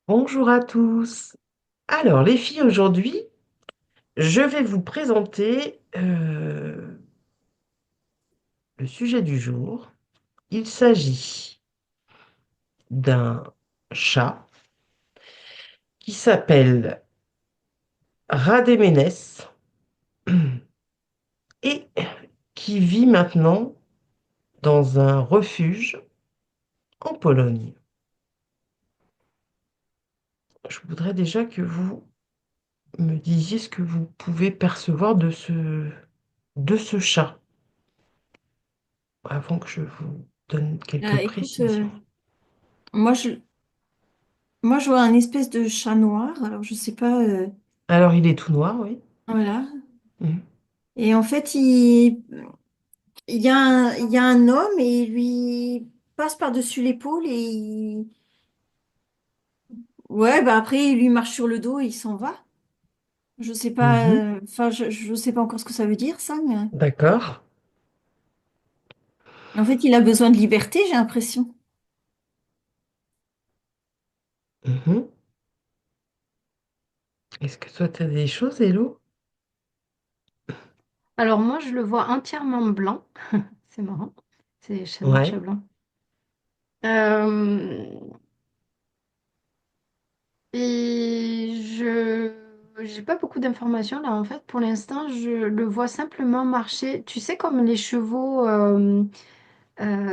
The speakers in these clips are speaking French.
Bonjour à tous. Alors, les filles, aujourd'hui, je vais vous présenter le sujet du jour. Il s'agit d'un chat qui s'appelle Radéménès et qui vit maintenant dans un refuge en Pologne. Je voudrais déjà que vous me disiez ce que vous pouvez percevoir de ce chat avant que je vous donne quelques Écoute, précisions. moi je, moi je vois un espèce de chat noir, alors je sais pas, Alors, il est tout noir, oui. voilà. Mhm. Et en fait, il y a un homme et il lui passe par-dessus l'épaule et ouais, bah après il lui marche sur le dos et il s'en va. Je sais pas, Mhm. enfin je sais pas encore ce que ça veut dire ça, mais D'accord. en fait il a besoin de liberté, j'ai l'impression. Mhm. Est-ce que toi, tu as des choses, Hello? Alors moi, je le vois entièrement blanc. C'est marrant. C'est chat noir, Ouais. chat blanc. Euh, et je j'ai pas beaucoup d'informations là en fait. Pour l'instant, je le vois simplement marcher. Tu sais, comme les chevaux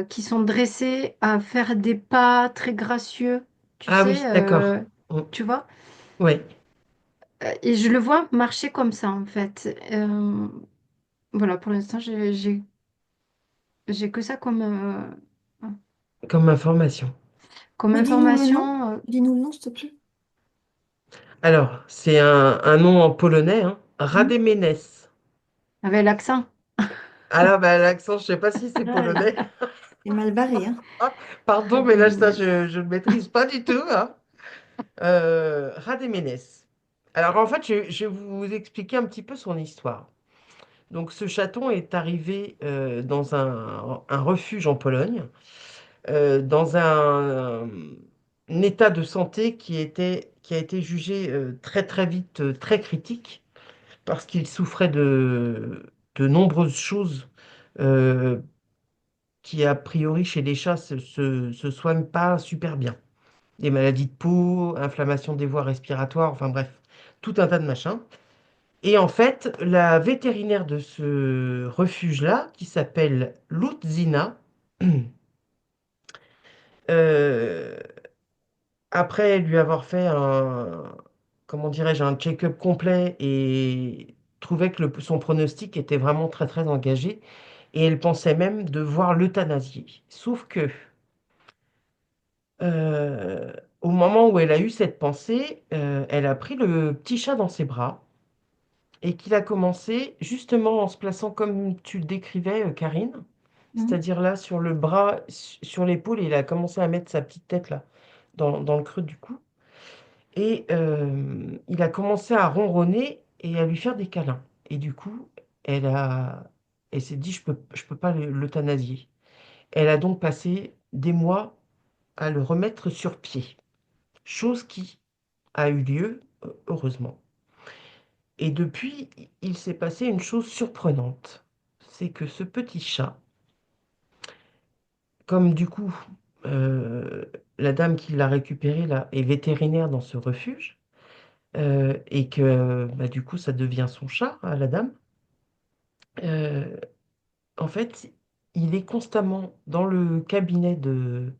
qui sont dressés à faire des pas très gracieux. Tu Ah sais, oui, d'accord. Mm. tu vois. Ouais. Et je le vois marcher comme ça en fait. Voilà, pour l'instant, j'ai que ça Comme information. comme Redis-nous le nom. information. Dis-nous le nom, s'il te plaît. Alors, c'est un nom en polonais, hein. Hmm. Radéménès. Avec l'accent. Alors, bah, l'accent, je sais pas si c'est Ah, polonais. c'est mal barré, hein. Ah, pardon, mais là, ça, Radéménez. je ne maîtrise pas du tout, hein. Radéménès. Alors, en fait, je vais vous expliquer un petit peu son histoire. Donc, ce chaton est arrivé dans un refuge en Pologne. Dans un état de santé qui a été jugé très très vite très critique parce qu'il souffrait de nombreuses choses euh, qui a priori chez les chats se soignent pas super bien. Des maladies de peau, inflammation des voies respiratoires, enfin bref, tout un tas de machins. Et en fait, la vétérinaire de ce refuge-là, qui s'appelle Lutzina, euh, après lui avoir fait comment dirais-je, un check-up complet et trouvait que son pronostic était vraiment très très engagé et elle pensait même devoir l'euthanasier. Sauf que euh, au moment où elle a eu cette pensée, elle a pris le petit chat dans ses bras et qu'il a commencé justement en se plaçant comme tu le décrivais, Karine, Hmm. c'est-à-dire là sur le bras, sur l'épaule, et il a commencé à mettre sa petite tête là dans le creux du cou. Et il a commencé à ronronner et à lui faire des câlins. Et du coup, elle a, elle s'est dit, je peux pas l'euthanasier. Elle a donc passé des mois à le remettre sur pied, chose qui a eu lieu, heureusement. Et depuis, il s'est passé une chose surprenante. C'est que ce petit chat, comme du coup, euh, la dame qui l'a récupéré là est vétérinaire dans ce refuge, et que bah, du coup ça devient son chat à la dame. Euh, En fait, il est constamment dans le cabinet de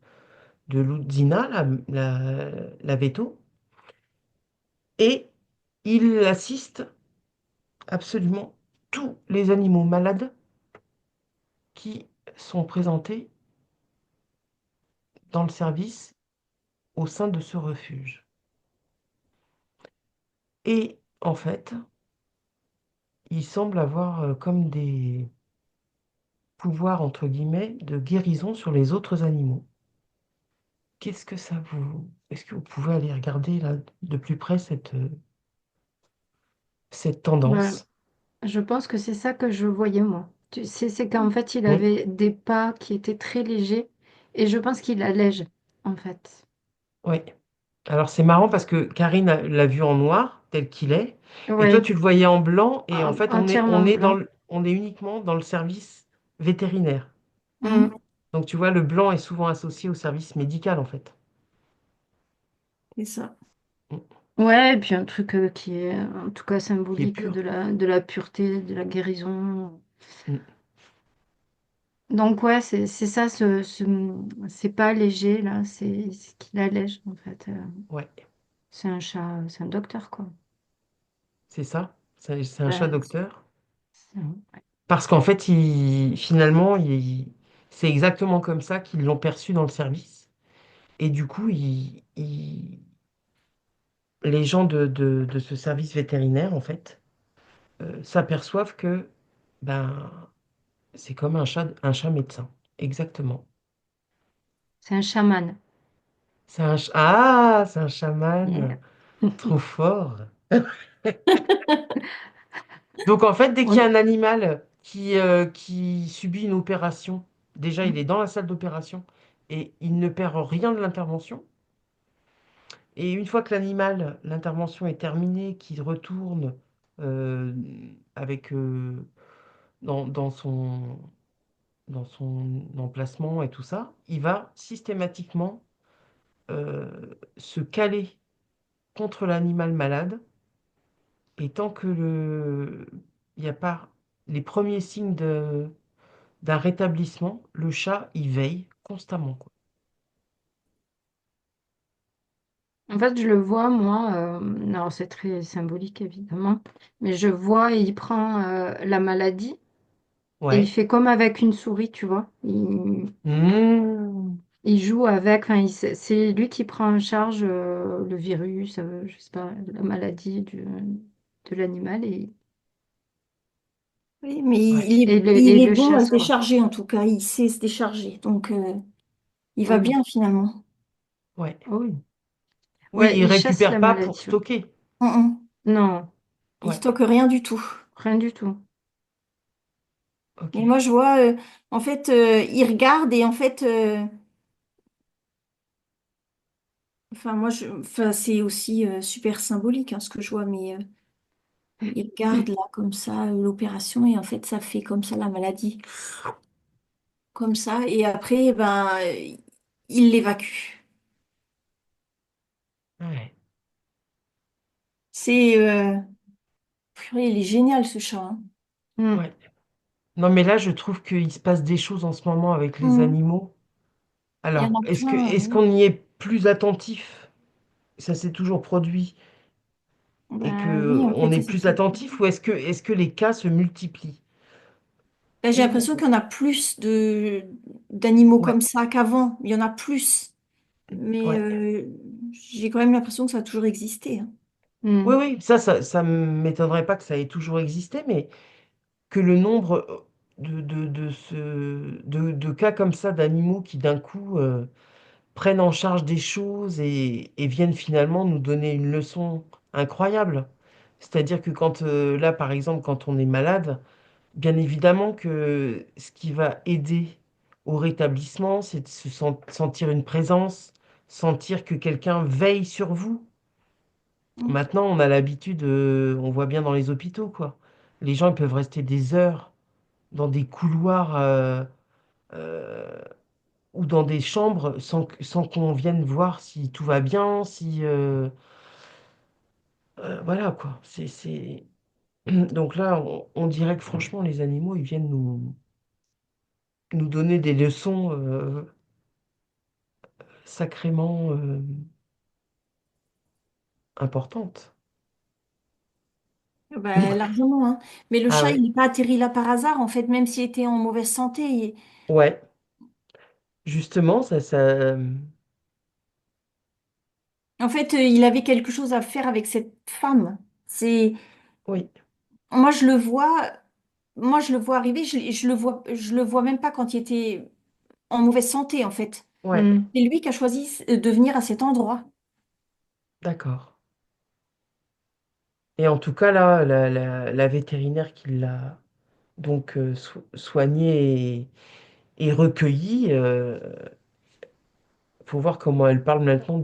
Ludzina, la veto, et il assiste absolument tous les animaux malades qui sont présentés dans le service au sein de ce refuge. Et en fait, il semble avoir comme des pouvoirs entre guillemets de guérison sur les autres animaux. Qu'est-ce que ça vous... Est-ce que vous pouvez aller regarder là de plus près cette Ouais, tendance? je pense que c'est ça que je voyais moi. Tu sais, c'est qu'en fait, il Oui, avait des pas qui étaient très légers et je pense qu'il allège, en fait. oui. Alors c'est marrant parce que Karine l'a vu en noir, tel qu'il est, et toi Oui, tu le voyais en blanc, et en fait entièrement blanc. on est uniquement dans le service vétérinaire. Mm. Mhm. Donc tu vois, le blanc est souvent associé au service médical en fait. C'est ça. Mm. Ouais, et puis un truc qui est en tout cas Qui est symbolique pur. de la pureté, de la guérison. Mm. Donc ouais, c'est ça, c'est pas léger là, c'est qu'il allège en fait. Ouais, C'est un chat, c'est un docteur quoi. c'est ça. C'est un chat Ouais, docteur. ouais. Parce qu'en fait, finalement, c'est exactement comme ça qu'ils l'ont perçu dans le service. Et du coup, les gens de ce service vétérinaire, en fait, s'aperçoivent que ben, c'est comme un chat médecin. Exactement. C'est un chaman. Ah, c'est un Yeah. chaman. Trop fort. Donc, en fait, dès qu'il y a On- un animal qui subit une opération, déjà, il est dans la salle d'opération et il ne perd rien de l'intervention. Et une fois que l'intervention est terminée, qu'il retourne euh, avec, dans dans son emplacement et tout ça, il va systématiquement se caler contre l'animal malade. Et tant que il n'y a pas les premiers signes d'un rétablissement, le chat, il veille constamment, quoi. En fait, je le vois moi. Alors c'est très symbolique évidemment, mais je vois il prend la maladie et il Ouais. fait comme avec une souris, tu vois. Mmh. Il joue avec. Enfin, c'est lui qui prend en charge le virus, je sais pas, la maladie de l'animal Oui, mais ouais. Et il est le bon à se chasse quoi. décharger en tout cas. Il sait se décharger. Donc, il va Oui. bien finalement. Ouais. Oui. Oui, Ouais, il il chasse récupère la pas pour maladie. Ouais. stocker. Mhm. Non, Il Ouais. stocke rien du tout. rien du tout. Ok. Et moi, je vois, en fait, il regarde et en fait, enfin, enfin, c'est aussi super symbolique hein, ce que je vois, mais il regarde là comme ça l'opération et en fait, ça fait comme ça la maladie, comme ça. Et après, ben, il l'évacue. Ouais. C'est, purée, il est génial ce chat. Hein. Mm. Ouais. Non, mais là, je trouve qu'il se passe des choses en ce moment avec les Mhm. animaux. Il y en Alors, a plein. est-ce qu'on y est plus attentif? Ça s'est toujours produit et Ben oui, que en on fait, est ça s'est plus fait. attentif ou est-ce que les cas se multiplient? Ben, j'ai l'impression qu'il y en a plus d'animaux Ouais. comme ça qu'avant. Il y en a plus. Mais Ouais. j'ai quand même l'impression que ça a toujours existé. Hein. Oui, Mm. oui, ça m'étonnerait pas que ça ait toujours existé, mais que le nombre de cas comme ça d'animaux qui d'un coup prennent en charge des choses et viennent finalement nous donner une leçon incroyable. C'est-à-dire que quand, là, par exemple, quand on est malade, bien évidemment que ce qui va aider au rétablissement, c'est de sentir une présence, sentir que quelqu'un veille sur vous. Mm. Maintenant, on a l'habitude, on voit bien dans les hôpitaux, quoi. Les gens, ils peuvent rester des heures dans des couloirs euh, ou dans des chambres sans qu'on vienne voir si tout va bien, si voilà quoi. Donc là, on dirait que franchement, les animaux, ils viennent nous donner des leçons sacrément importantes. Ben, largement. Hein. Mais le Ah chat, il ouais, n'est pas atterri là par hasard. En fait, même s'il était en mauvaise santé. ouais. Justement, En fait, il avait quelque chose à faire avec cette femme. C'est, oui, moi, je le vois. Moi, je le vois arriver. Je le vois même pas quand il était en mauvaise santé, en fait. ouais, Mm. C'est lui qui a choisi de venir à cet endroit. d'accord. Et en tout cas, là, la vétérinaire qui l'a donc soigné et recueilli, faut voir comment elle parle maintenant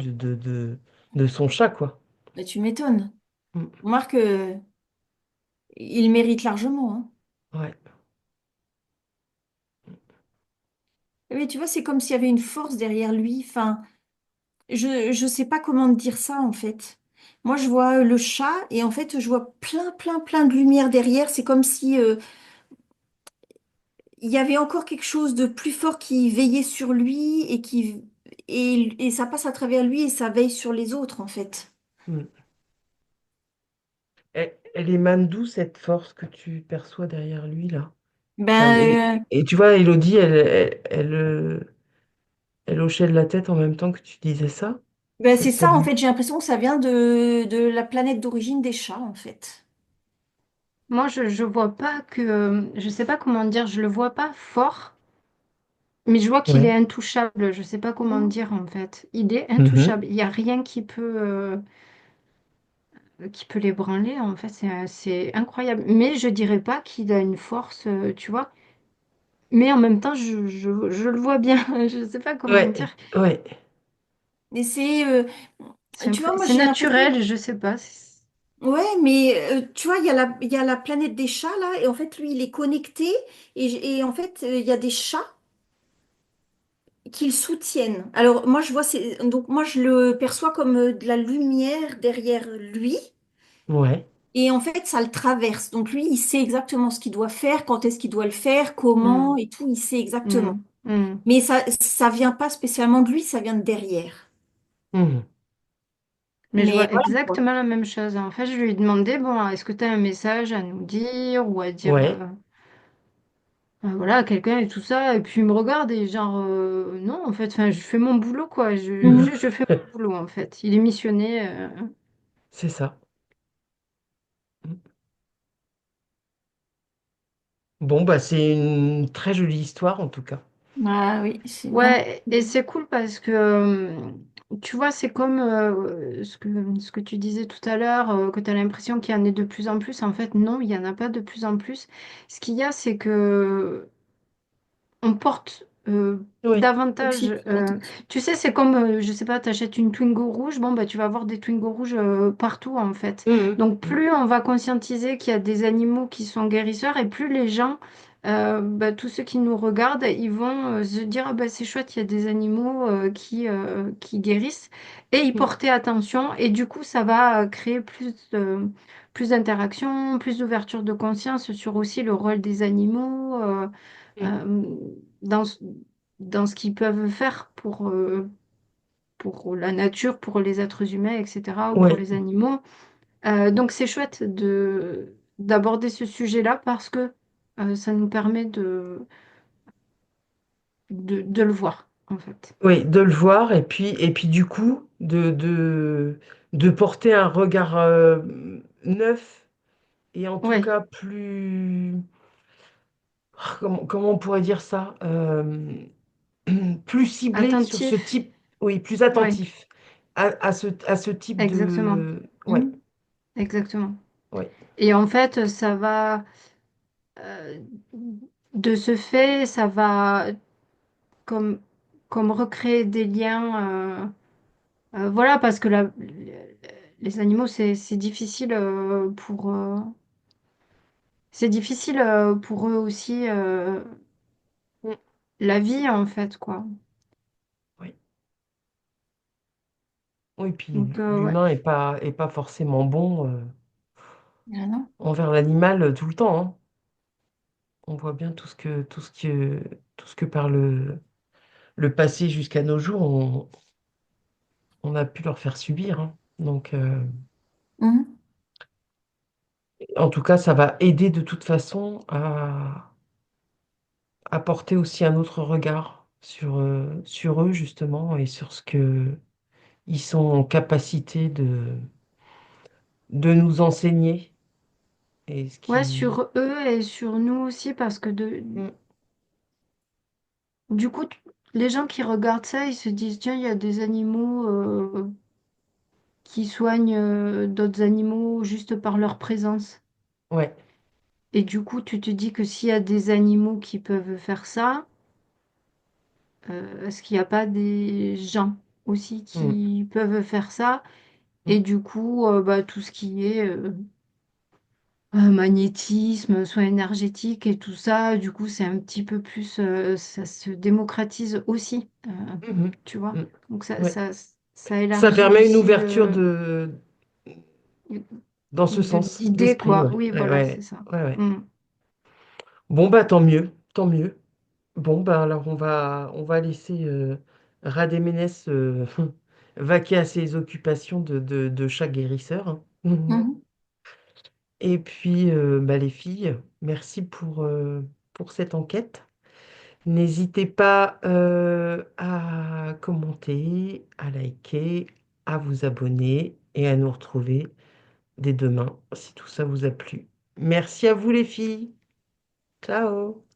de son chat, quoi. Bah, tu m'étonnes. Mm. Remarque, il mérite largement, hein. Ouais, Mais tu vois, c'est comme s'il y avait une force derrière lui. Enfin, je sais pas comment te dire ça, en fait. Moi, je vois le chat et en fait, je vois plein, plein, plein de lumière derrière. C'est comme si il y avait encore quelque chose de plus fort qui veillait sur lui et ça passe à travers lui et ça veille sur les autres, en fait. mm. Elle émane d'où cette force que tu perçois derrière lui, là? Enfin, Ben, et tu vois, Elodie, elle hochait de la tête en même temps que tu disais ça. c'est Ça ça, en dit. fait, j'ai l'impression que ça vient de la planète d'origine des chats, en fait. Moi, je vois pas que, je sais pas comment dire, je le vois pas fort, mais je vois qu'il est Ouais. intouchable. Je sais pas comment Mhm. dire en fait. Il est Mhm. intouchable. Il y a rien qui peut l'ébranler. En fait, c'est incroyable. Mais je dirais pas qu'il a une force, tu vois. Mais en même temps, je le vois bien. Je sais pas comment Ouais, dire. ouais, Mais tu vois, moi, C'est j'ai l'impression. naturel. Je sais pas. Ouais, mais tu vois, il y a la planète des chats là, et en fait, lui, il est connecté, et en fait, il y a des chats qui le soutiennent. Alors, moi, donc moi, je le perçois comme de la lumière derrière lui, ouais. et en fait, ça le traverse. Donc, lui, il sait exactement ce qu'il doit faire, quand est-ce qu'il doit le faire, comment, Hmm, et tout, il sait exactement. hmm, hmm. Mais ça vient pas spécialement de lui, ça vient de derrière. Mhm. Mais je Mais vois voilà, quoi. exactement la même chose. En fait, je lui ai demandé, bon, est-ce que tu as un message à nous dire ou à dire, Ouais. voilà, à quelqu'un et tout ça. Et puis il me regarde et genre, non, en fait, enfin, je fais mon boulot, quoi. Mhm. Juste, je fais mon boulot, en fait. Il est missionné. C'est ça. Bon, bah, c'est une très jolie histoire en tout cas. Ah oui, c'est vraiment. Ouais, et c'est cool parce que, tu vois, c'est comme ce que tu disais tout à l'heure, que tu as l'impression qu'il y en a de plus en plus. En fait, non, il n'y en a pas de plus en plus. Ce qu'il y a, c'est que on porte Oui. davantage. Tu sais, c'est comme, je sais pas, tu achètes une Twingo rouge, bon, bah, tu vas avoir des Twingo rouges partout, en fait. Mhm. Donc, Mhm. plus on va conscientiser qu'il y a des animaux qui sont guérisseurs, et plus les gens, bah, tous ceux qui nous regardent, ils vont se dire, ah, bah, c'est chouette, il y a des animaux qui guérissent, et y Mhm. porter attention. Et du coup, ça va créer plus d'interactions, plus d'ouverture de conscience sur aussi le rôle des animaux. Mhm. Euh, dans, ce- dans ce qu'ils peuvent faire pour la nature, pour les êtres humains, etc., ou pour Ouais. les animaux. Donc c'est chouette d'aborder ce sujet-là parce que ça nous permet de le voir, en fait. Oui, de le voir et puis du coup, de porter un regard neuf et en tout Ouais, cas plus... comment on pourrait dire ça? Plus ciblé sur ce attentif. type, oui, plus Ouais, attentif à ce type exactement. de... Ouais, Mhm. Exactement. ouais, Et en fait, ça va, euh, de ce fait, ça va comme, comme recréer des liens. Voilà, parce que les animaux, c'est difficile c'est difficile pour eux aussi Mm. la vie en fait, quoi. Oui. Oui, puis Donc ouais. l'humain est pas forcément bon Ah non. envers l'animal tout le temps, hein. On voit bien tout ce que par le passé jusqu'à nos jours, on a pu leur faire subir, hein. Donc, Mhm. en tout cas, ça va aider de toute façon à apporter aussi un autre regard sur eux, justement, et sur ce que ils sont en capacité de nous enseigner. Et ce Ouais, qui... sur eux et sur nous aussi, parce que Mm. du coup, les gens qui regardent ça, ils se disent, tiens, il y a des animaux qui soignent d'autres animaux juste par leur présence. Ouais, Et du coup, tu te dis que s'il y a des animaux qui peuvent faire ça, est-ce qu'il n'y a pas des gens? aussi Mm. qui peuvent faire ça. Et Mm. du coup, bah, tout ce qui est magnétisme, soins énergétiques et tout ça, du coup, c'est un petit peu plus, ça se démocratise aussi, Mhm. tu vois. Mm. Donc Ouais. ça Ça élargit permet une aussi ouverture dans ce sens d'idées, d'esprit, quoi. ouais. Oui, Ouais, voilà, c'est ouais, ça. ouais, ouais. Mm. Bon, bah tant mieux, tant mieux. Bon, bah alors on va laisser Radéménès vaquer à ses occupations de chat guérisseur, hein. Mhm. Et puis, bah, les filles, merci pour cette enquête. N'hésitez pas à commenter, à liker, à vous abonner et à nous retrouver dès demain si tout ça vous a plu. Merci à vous les filles. Ciao.